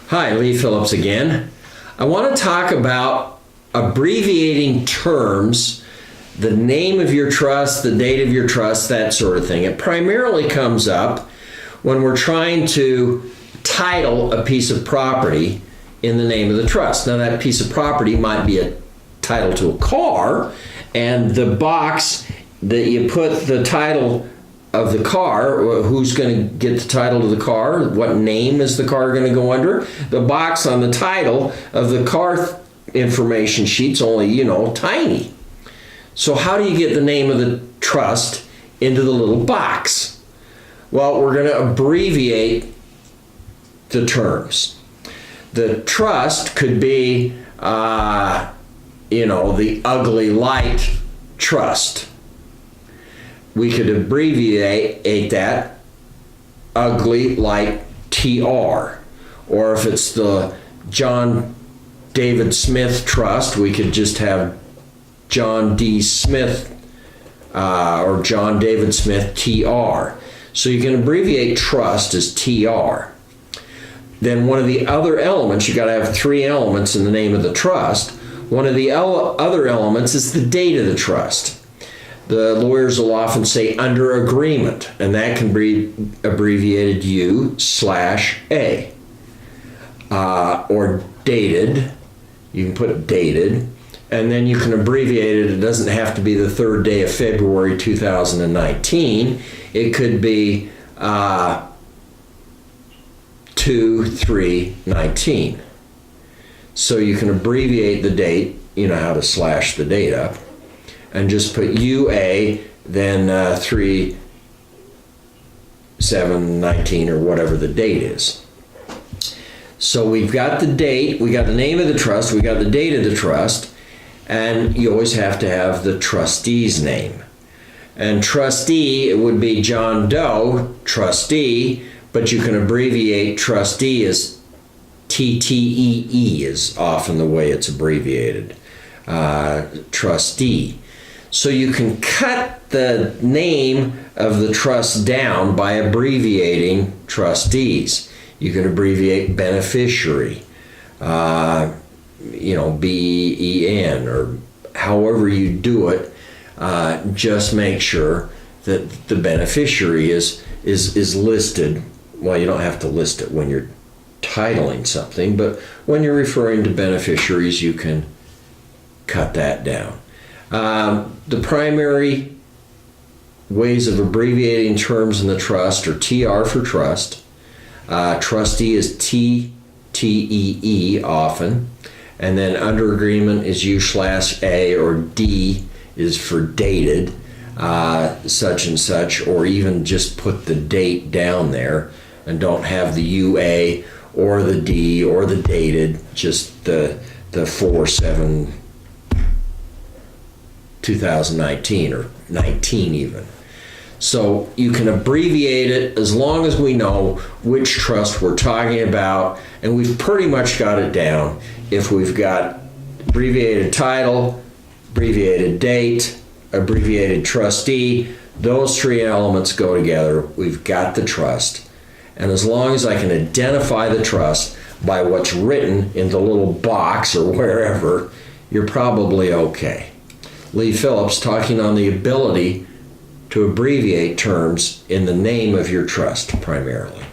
Hi, Lee Phillips again. I want to talk about abbreviating terms, the name of your trust, the date of your trust, that sort of thing. It primarily comes up when we're trying to title a piece of property in the name of the trust. Now, that piece of property might be a title to a car, and the box that you put the title of the car, who's going to get the title to the car, what name is the car going to go under, the box on the title of the car information sheet's only, tiny. So how do you get the name of the trust into the little box? Well, we're going to abbreviate the terms. The trust could be, the ugly light trust. We could abbreviate that ugly like TR. Or if it's the John David Smith Trust, we could just have John D. Smith or John David Smith TR. So you can abbreviate trust as TR. Then one of the other elements, you got to have three elements in the name of the trust. One of the other elements is the date of the trust. The lawyers will often say under agreement, and that can be abbreviated U/A. Or dated, you can put dated, and then you can abbreviate it. It doesn't have to be the third day of February 2019. It could be 2/3/19. So you can abbreviate the date, you know how to slash the date up, and just put UA, then 3/7/19 or whatever the date is. So we've got the date, we got the name of the trust, we got the date of the trust, and you always have to have the trustee's name. And trustee, it would be John Doe, trustee, but you can abbreviate trustee as TTEE is often the way it's abbreviated, trustee. So you can cut the name of the trust down by abbreviating trustees. You can abbreviate beneficiary, BEN, or however you do it. Just make sure that the beneficiary is listed. Well, you don't have to list it when you're titling something, but when you're referring to beneficiaries, you can cut that down. The primary ways of abbreviating terms in the trust are TR for trust. Trustee is TTEE often. And then under agreement is U/A, or D is for dated, such and such, or even just put the date down there and don't have the UA or the D or the dated, just the 4/7/2019 or 19 even. So you can abbreviate it as long as we know which trust we're talking about, and we've pretty much got it down. If we've got abbreviated title, abbreviated date, abbreviated trustee, those three elements go together. We've got the trust. And as long as I can identify the trust by what's written in the little box or wherever, you're probably okay. Lee Phillips talking on the ability to abbreviate terms in the name of your trust primarily.